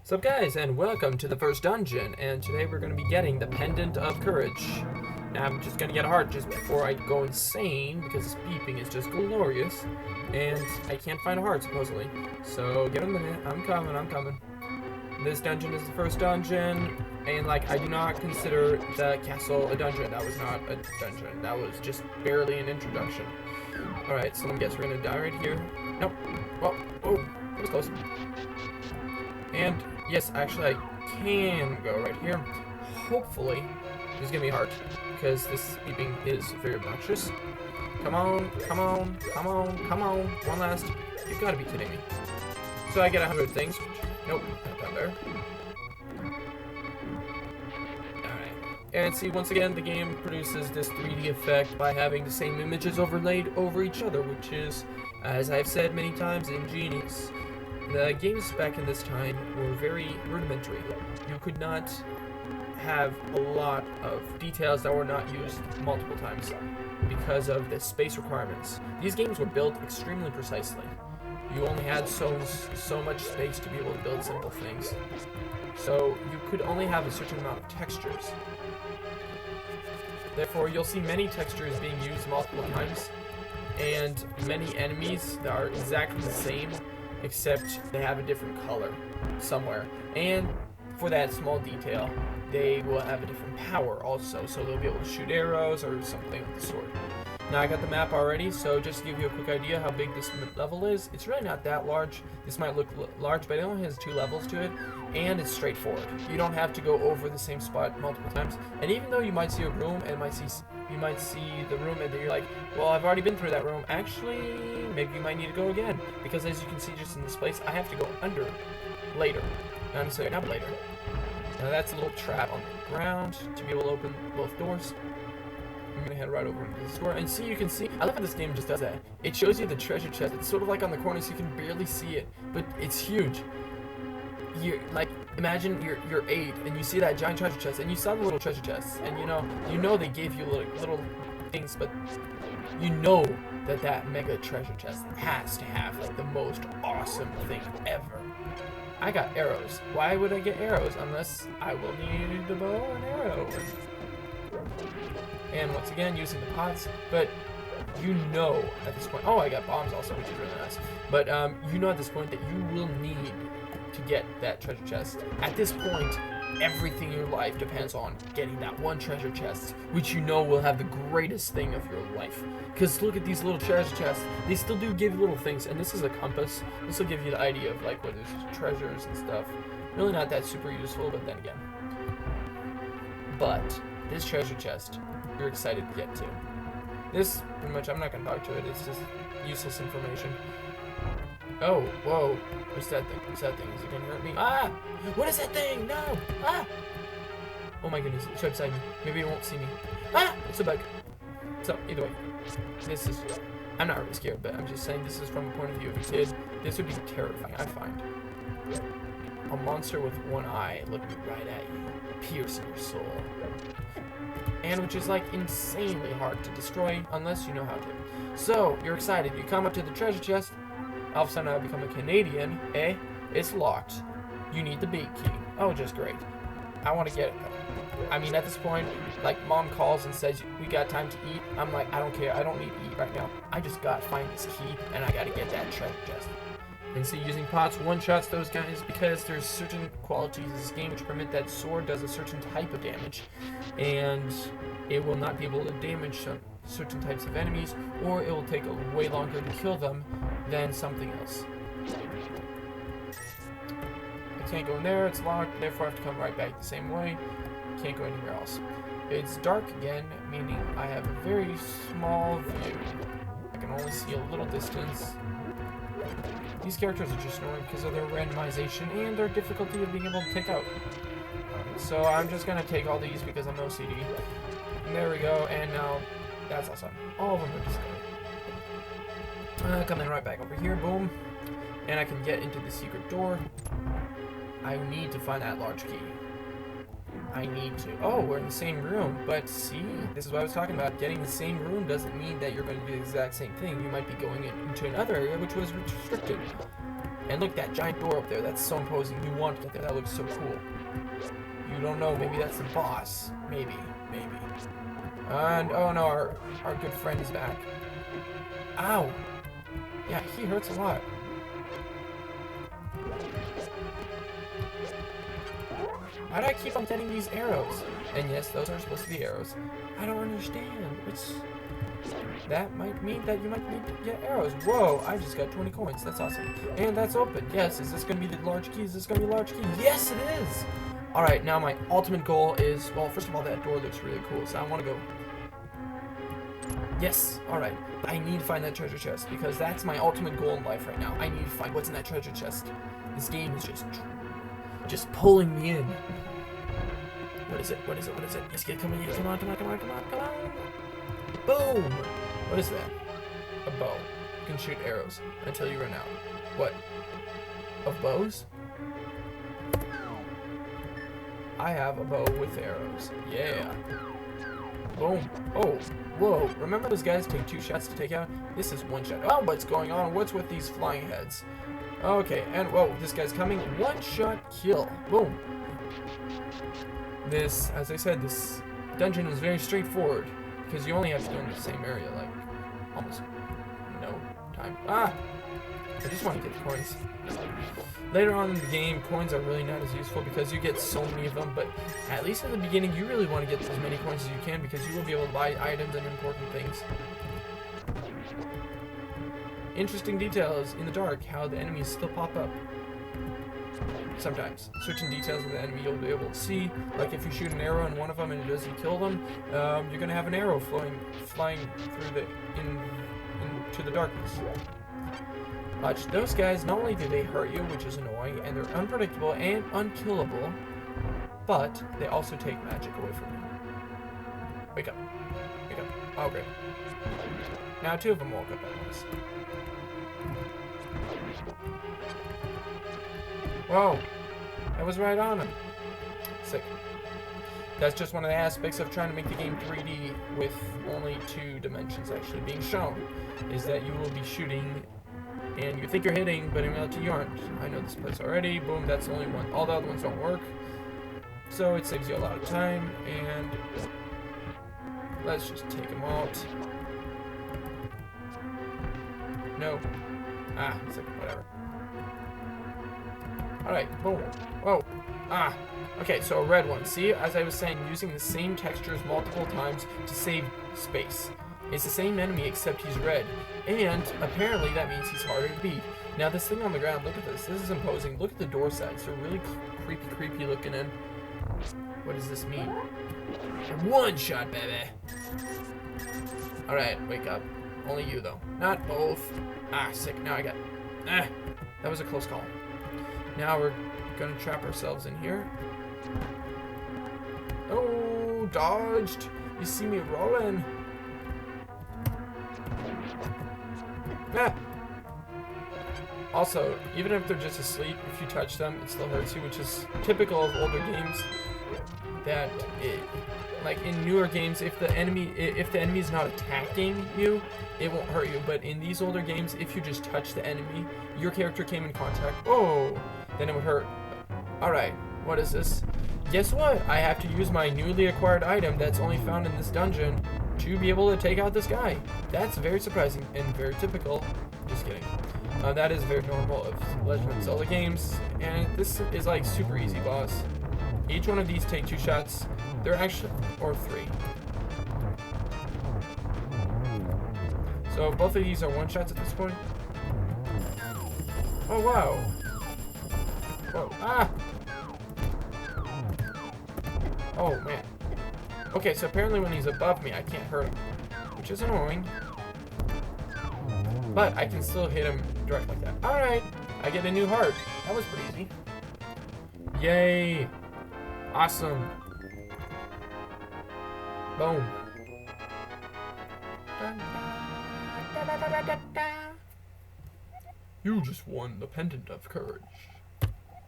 What's up, guys, and welcome to the first dungeon, and today we're going to be getting the Pendant of Courage. Now I'm just going to get a heart just before I go insane, because this beeping is just glorious, and I can't find a heart, supposedly. So, give it a minute. I'm coming. This dungeon is the first dungeon, and, I do not consider the castle a dungeon. That was not a dungeon. That was just barely an introduction. Alright, so I guess we're going to die right here. Nope. Well, oh, that was close. And yes, actually, I can go right here. Hopefully, there's gonna be a heart, because this beeping is very obnoxious. Come on. One last. You've got to be kidding me. So I get 100 things. Nope, not down there. Alright. And see, once again, the game produces this 3D effect by having the same images overlaid over each other, which is, as I've said many times, ingenious. The games back in this time were very rudimentary. You could not have a lot of details that were not used multiple times because of the space requirements. These games were built extremely precisely. You only had so much space to be able to build simple things. So you could only have a certain amount of textures. Therefore, you'll see many textures being used multiple times, and many enemies that are exactly the same, except they have a different color somewhere. And for that small detail, they will have a different power also, so they'll be able to shoot arrows or something of the sort. Now I got the map already, so just to give you a quick idea how big this level is, it's really not that large. This might look large, but it only has 2 levels to it, and it's straightforward. You don't have to go over the same spot multiple times, and even though you might see a room and you might see the room and then you're like, well, I've already been through that room. Actually, maybe you might need to go again, because as you can see just in this place, I have to go under later. Not necessarily now, but later. Now that's a little trap on the ground to be able to open both doors. I'm gonna head right over to this door, and see, you can see, I love how this game just does that. It shows you the treasure chest. It's sort of like on the corner, so you can barely see it, but it's huge. You're like, imagine you're 8 and you see that giant treasure chest, and you saw the little treasure chests, and you know they gave you little things, but you know that mega treasure chest has to have the most awesome thing ever. I got arrows. Why would I get arrows unless I will need the bow and arrow? And once again, using the pots, but you know at this point, oh, I got bombs also, which is really nice, but you know at this point that you will need to get that treasure chest. At this point, everything in your life depends on getting that one treasure chest, which you know will have the greatest thing of your life. Because look at these little treasure chests. They still do give you little things, and this is a compass. This will give you the idea of where there's treasures and stuff. Really not that super useful, but then again. But this treasure chest, you're excited to get to. This, pretty much, I'm not going to talk to it. It's just useless information. Oh, whoa. What's that thing? What's that thing? Is it going to hurt me? Ah! What is that thing? No! Ah! Oh my goodness. It's right beside me. Maybe it won't see me. Ah! It's a bug. So, either way. This is... I'm not really scared, but I'm just saying this is from the point of view of a kid. This would be terrifying, I find. A monster with one eye looking right at you, piercing your soul. And which is insanely hard to destroy unless you know how to. So, you're excited. You come up to the treasure chest. All of a sudden I become a Canadian. It's locked. You need the beat key. Oh, just great. I want to get it though. I mean, at this point, mom calls and says, we got time to eat. I'm like, I don't care. I don't need to eat right now. I just got to find this key, and I got to get that treasure chest. And see, using pots one-shots those guys because there's certain qualities of this game which permit that sword does a certain type of damage, and it will not be able to damage certain types of enemies, or it will take way longer to kill them than something else. I can't go in there, it's locked, therefore I have to come right back the same way. Can't go anywhere else. It's dark again, meaning I have a very small view. I can only see a little distance. These characters are just annoying because of their randomization and their difficulty of being able to take out. So I'm just going to take all these because I'm OCD. And there we go, and now that's awesome. All of them are just good. Coming right back over here, boom. And I can get into the secret door. I need to find that large key. I need to. Oh, we're in the same room. But see, this is what I was talking about. Getting the same room doesn't mean that you're going to do the exact same thing. You might be going into another area which was restricted. And look, that giant door up there, that's so imposing. You want to get there, that looks so cool. You don't know, maybe that's the boss. Maybe. And, oh no, our good friend is back. Ow! Yeah, he hurts a lot. How do I keep on getting these arrows? And yes, those are supposed to be arrows. I don't understand. That might mean that you might need to get arrows. Whoa, I just got 20 coins. That's awesome. And that's open. Yes, is this going to be the large key? Is this going to be a large key? Yes, it is! Alright, now my ultimate goal is, well, first of all, that door looks really cool, so I want to go. Yes, alright. I need to find that treasure chest, because that's my ultimate goal in life right now. I need to find what's in that treasure chest. This game is just pulling me in. What is it? Yes, come on. Boom! What is that? A bow. You can shoot arrows until you run out. What? Of bows? I have a bow with arrows. Yeah. Boom. Oh, whoa. Remember those guys take 2 shots to take out? This is 1 shot. Oh, what's going on? What's with these flying heads? Okay, and whoa, this guy's coming. 1-shot kill. Boom. This, as I said, this dungeon is very straightforward because you only have to go in the same area, like, almost no time. Ah! I just want to get the coins. Later on in the game, coins are really not as useful because you get so many of them, but at least in the beginning, you really want to get as many coins as you can because you will be able to buy items and important things. Interesting details in the dark, how the enemies still pop up. Sometimes. Certain details of the enemy you'll be able to see, like if you shoot an arrow in one of them and it doesn't kill them, you're going to have an arrow flying through into the darkness. Watch, those guys, not only do they hurt you, which is annoying, and they're unpredictable and unkillable, but they also take magic away from you. Wake up. Oh, great. Now 2 of them woke up at once. Whoa, I was right on him. Sick. That's just one of the aspects of trying to make the game 3D with only 2 dimensions actually being shown, is that you will be shooting and you think you're hitting, but in reality you aren't. I know this place already. Boom, that's the only one. All the other ones don't work. So it saves you a lot of time, and let's just take them out. No. Ah, sick, whatever. Alright, boom. Whoa. Ah. Okay, so a red one. See, as I was saying, using the same textures multiple times to save space. It's the same enemy except he's red. And apparently that means he's harder to beat. Now this thing on the ground, look at this. This is imposing. Look at the door sides. They're really creepy looking in. What does this mean? 1 shot, baby. Alright, wake up. Only you, though. Not both. Ah, sick. Now I got... Ah, that was a close call. Now we're gonna trap ourselves in here. Oh, dodged. You see me rolling. Ah. Also, even if they're just asleep, if you touch them, it still hurts you, which is typical of older games. That like in newer games, if the enemy is not attacking you, it won't hurt you. But in these older games, if you just touch the enemy, your character came in contact, oh, then it would hurt. Alright, what is this? Guess what? I have to use my newly acquired item that's only found in this dungeon to be able to take out this guy. That's very surprising and very typical. Just kidding. That is very normal of Legend of Zelda games, and this is like super easy boss. Each one of these take 2 shots. They're actually, or 3. So both of these are 1 shots at this point. Oh wow. Whoa. Ah! Oh man. Okay, so apparently when he's above me, I can't hurt him, which is annoying. But I can still hit him direct like that. Alright, I get a new heart. That was pretty easy. Yay! Awesome. Boom. You just won the Pendant of Courage.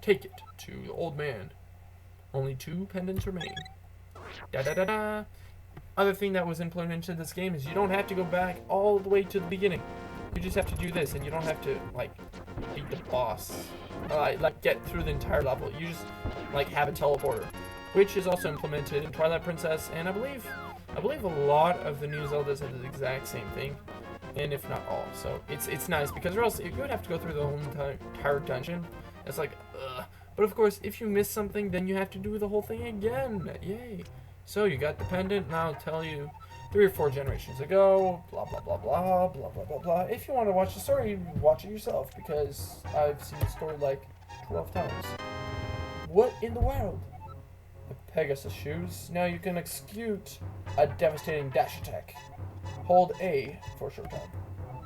Take it to the old man. Only 2 pendants remain. Da-da-da-da. Other thing that was implemented into this game is you don't have to go back all the way to the beginning. You just have to do this, and you don't have to, like, beat the boss. Like get through the entire level. You just like have a teleporter, which is also implemented in Twilight Princess, and I believe a lot of the new Zeldas have the exact same thing, and if not all. So it's nice because or else you would have to go through the whole entire dungeon. It's like, ugh. But of course, if you miss something, then you have to do the whole thing again. Yay! So you got the pendant, and I'll tell you 3 or 4 generations ago, blah blah blah blah blah blah blah blah. If you want to watch the story, you watch it yourself because I've seen the story like 12 times. What in the world? The Pegasus shoes. Now you can execute a devastating dash attack. Hold A for a short time.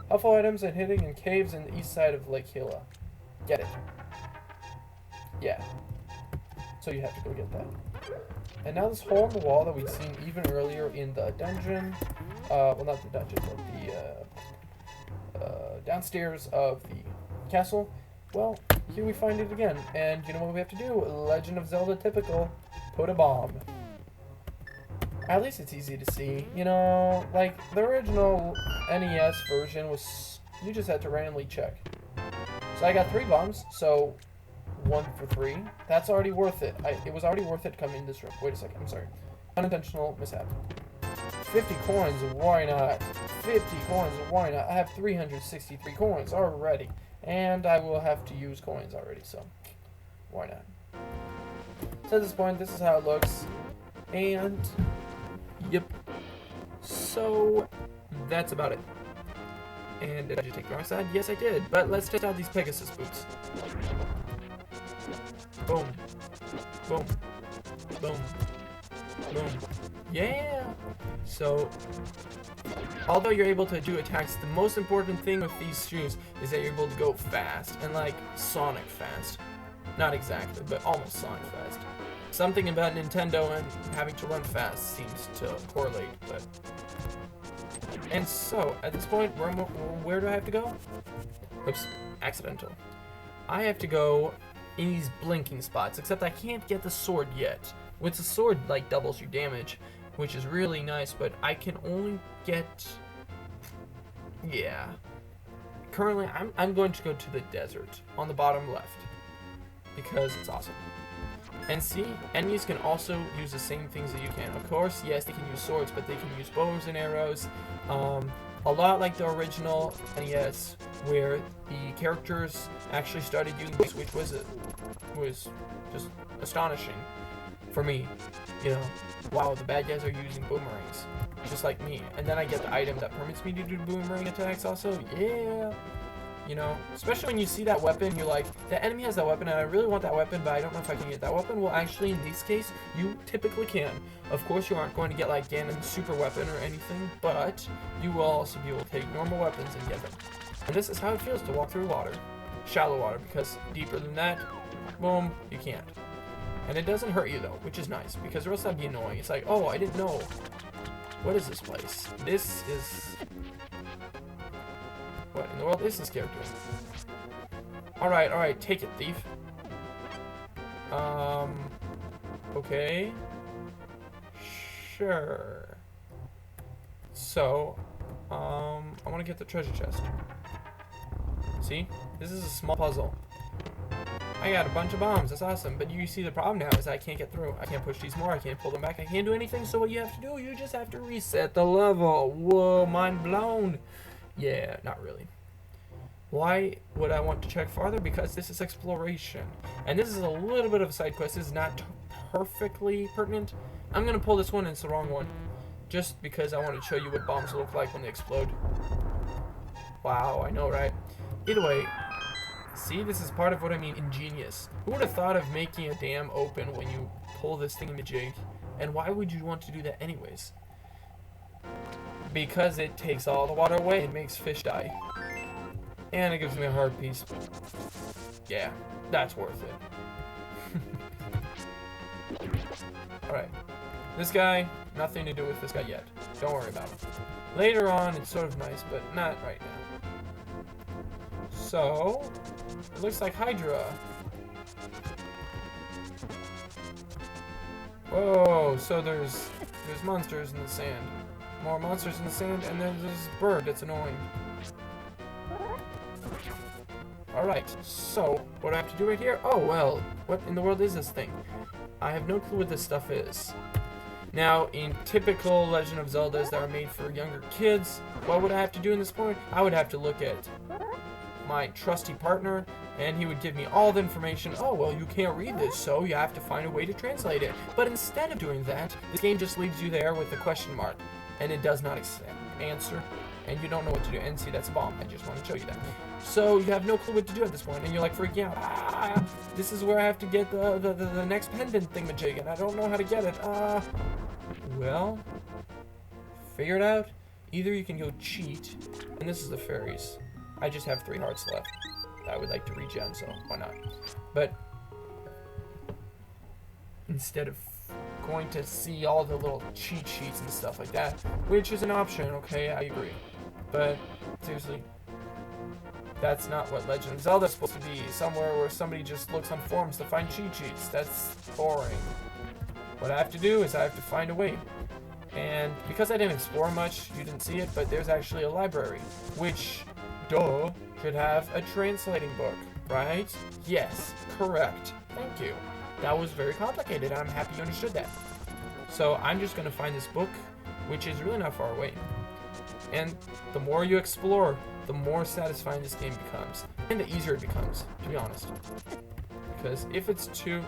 Helpful items and hidden in caves in the east side of Lake Hila. Get it? Yeah. So you have to go get that. And now this hole in the wall that we'd seen even earlier in the dungeon, well not the dungeon, but the downstairs of the castle, well, here we find it again. And you know what we have to do? Legend of Zelda typical, put a bomb. At least it's easy to see, you know, like the original NES version was, you just had to randomly check. So I got 3 bombs, so 1 for 3. That's already worth it. It was already worth it coming in this room. Wait a second, I'm sorry. Unintentional mishap. 50 coins, why not? 50 coins, why not? I have 363 coins already. And I will have to use coins already, so why not? So at this point, this is how it looks. And, yep. So, that's about it. And did I just take the wrong side? Yes, I did. But let's test out these Pegasus boots. Boom. Boom. Boom. Boom. Yeah! So, although you're able to do attacks, the most important thing with these shoes is that you're able to go fast. And like, Sonic fast. Not exactly, but almost Sonic fast. Something about Nintendo and having to run fast seems to correlate, but... And so, at this point, where do I have to go? Oops, accidental. I have to go in these blinking spots, except I can't get the sword yet. With the sword, like, doubles your damage, which is really nice, but I can only get... Yeah. Currently, I'm going to go to the desert, on the bottom left, because it's awesome. And see, enemies can also use the same things that you can. Of course, yes, they can use swords, but they can use bows and arrows. A lot like the original NES, where the characters actually started using bows, which was just astonishing for me. You know, wow, the bad guys are using boomerangs, just like me. And then I get the item that permits me to do boomerang attacks also. Yeah. You know, especially when you see that weapon, you're like, the enemy has that weapon and I really want that weapon, but I don't know if I can get that weapon. Well, actually, in this case, you typically can. Of course, you aren't going to get like Ganon's super weapon or anything, but you will also be able to take normal weapons and get them. And this is how it feels to walk through water. Shallow water, because deeper than that, boom, you can't. And it doesn't hurt you though, which is nice, because or else that'd be annoying. It's like, oh, I didn't know. What is this place? This is... What in the world is this character? Alright, take it, thief. Okay. Sure. So, I want to get the treasure chest. See? This is a small puzzle. I got a bunch of bombs, that's awesome, but you see the problem now is I can't get through. I can't push these more, I can't pull them back, I can't do anything, so what you have to do, you just have to reset the level. Whoa, mind blown. Yeah, not really. Why would I want to check farther? Because this is exploration. And this is a little bit of a side quest. This is not perfectly pertinent. I'm going to pull this one and it's the wrong one. Just because I want to show you what bombs look like when they explode. Wow, I know, right? Either way, see, this is part of what I mean ingenious. Who would have thought of making a dam open when you pull this thing in the jig? And why would you want to do that anyways? Because it takes all the water away and makes fish die. And it gives me a heart piece. Yeah, that's worth it. Alright. This guy, nothing to do with this guy yet. Don't worry about it. Later on, it's sort of nice, but not right now. So, it looks like Hydra. Whoa, so there's monsters in the sand. More monsters in the sand, and then there's this bird that's annoying. Alright, so, what do I have to do right here? Oh, well, what in the world is this thing? I have no clue what this stuff is. Now, in typical Legend of Zeldas that are made for younger kids, what would I have to do in this point? I would have to look at my trusty partner, and he would give me all the information. Oh, well, you can't read this, so you have to find a way to translate it. But instead of doing that, this game just leaves you there with a question mark, and it does not answer, and you don't know what to do. And see, that's a bomb. I just want to show you that. So you have no clue what to do at this point, and you're like freaking out. Ah, this is where I have to get the next pendant thingamajig, and I don't know how to get it. Well, figure it out. Either you can go cheat, and this is the fairies. I just have 3 hearts left. I would like to regen, so why not? But instead of going to see all the little cheat sheets and stuff like that, which is an option, okay, I agree. But seriously, that's not what Legend of Zelda is supposed to be. Somewhere where somebody just looks on forums to find cheat sheets. That's boring. What I have to do is I have to find a way. And because I didn't explore much, you didn't see it, but there's actually a library, which, duh, should have a translating book, right? Yes, correct. Thank you. That was very complicated, and I'm happy you understood that. So I'm just going to find this book, which is really not far away. And the more you explore, the more satisfying this game becomes, and the easier it becomes, to be honest. Because if it's too...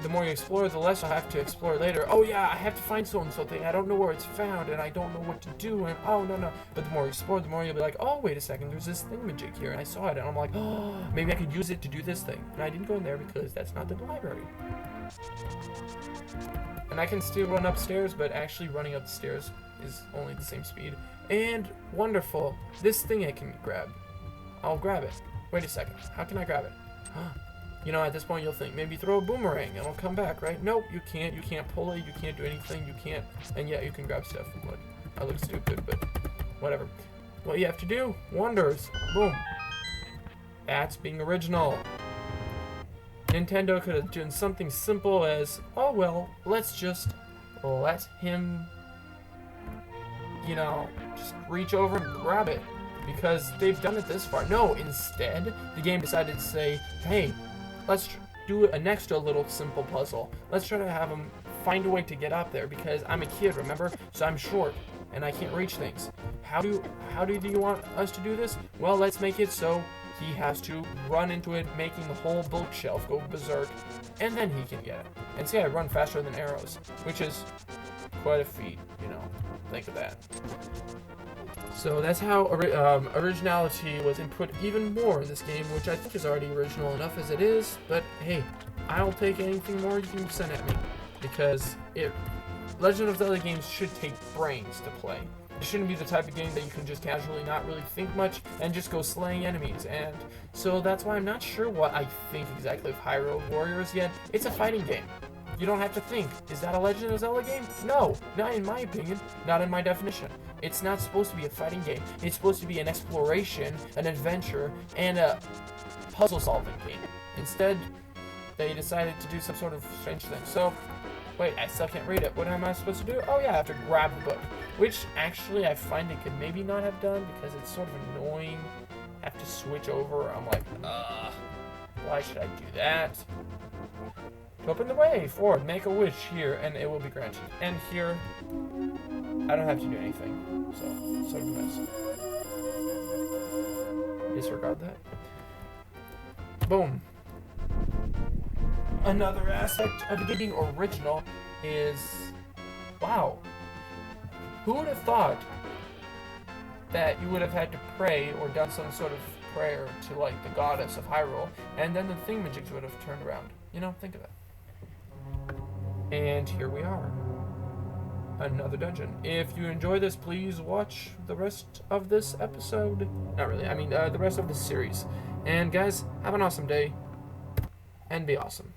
the more you explore, the less you'll have to explore later. Oh yeah, I have to find so-and-so thing. I don't know where it's found, and I don't know what to do, and oh, no. But the more you explore, the more you'll be like, oh, wait a second, there's this thingamajig here, and I saw it, and I'm like, oh, maybe I could use it to do this thing. And I didn't go in there because that's not the library. And I can still run upstairs, but actually running up the stairs is only the same speed. And wonderful, this thing I can grab. I'll grab it. Wait a second, how can I grab it? You know, at this point you'll think, maybe throw a boomerang and it'll come back, right? Nope, you can't pull it, you can't do anything, you can't, and yet you can grab stuff. Look, I look stupid, but whatever. What you have to do, wonders, boom. That's being original. Nintendo could have done something simple as, oh well, let's just let him, you know, just reach over and grab it. Because they've done it this far. No, instead, the game decided to say, hey, let's do an extra little simple puzzle. Let's try to have him find a way to get up there because I'm a kid, remember? So I'm short and I can't reach things. How do you want us to do this? Well, let's make it so he has to run into it, making the whole bookshelf go berserk, and then he can get it. And see, I run faster than arrows, which is quite a feat, you know. Think of that. So that's how originality was input even more in this game, which I think is already original enough as it is, but hey, I'll take anything more you can send at me, because Legend of Zelda games should take brains to play. It shouldn't be the type of game that you can just casually not really think much and just go slaying enemies, and so that's why I'm not sure what I think exactly of Hyrule Warriors yet. It's a fighting game. You don't have to think, is that a Legend of Zelda game? No, not in my opinion, not in my definition. It's not supposed to be a fighting game. It's supposed to be an exploration, an adventure, and a puzzle-solving game. Instead, they decided to do some sort of strange thing. So, wait, I still can't read it. What am I supposed to do? Oh yeah, I have to grab the book. Which, actually, I find it could maybe not have done because it's sort of annoying. I have to switch over. I'm like, why should I do that? To open the way forward, make a wish here, and it will be granted. And here, I don't have to do anything. So, sort of a mess. Disregard that. Boom. Another aspect of the game being original is, wow. Who would have thought that you would have had to pray or done some sort of prayer to, like, the goddess of Hyrule, and then the thingamajigs would have turned around? You know, think of it. And here we are. Another dungeon. If you enjoy this, please watch the rest of this episode. Not really, I mean, the rest of this series. And guys, have an awesome day, and be awesome.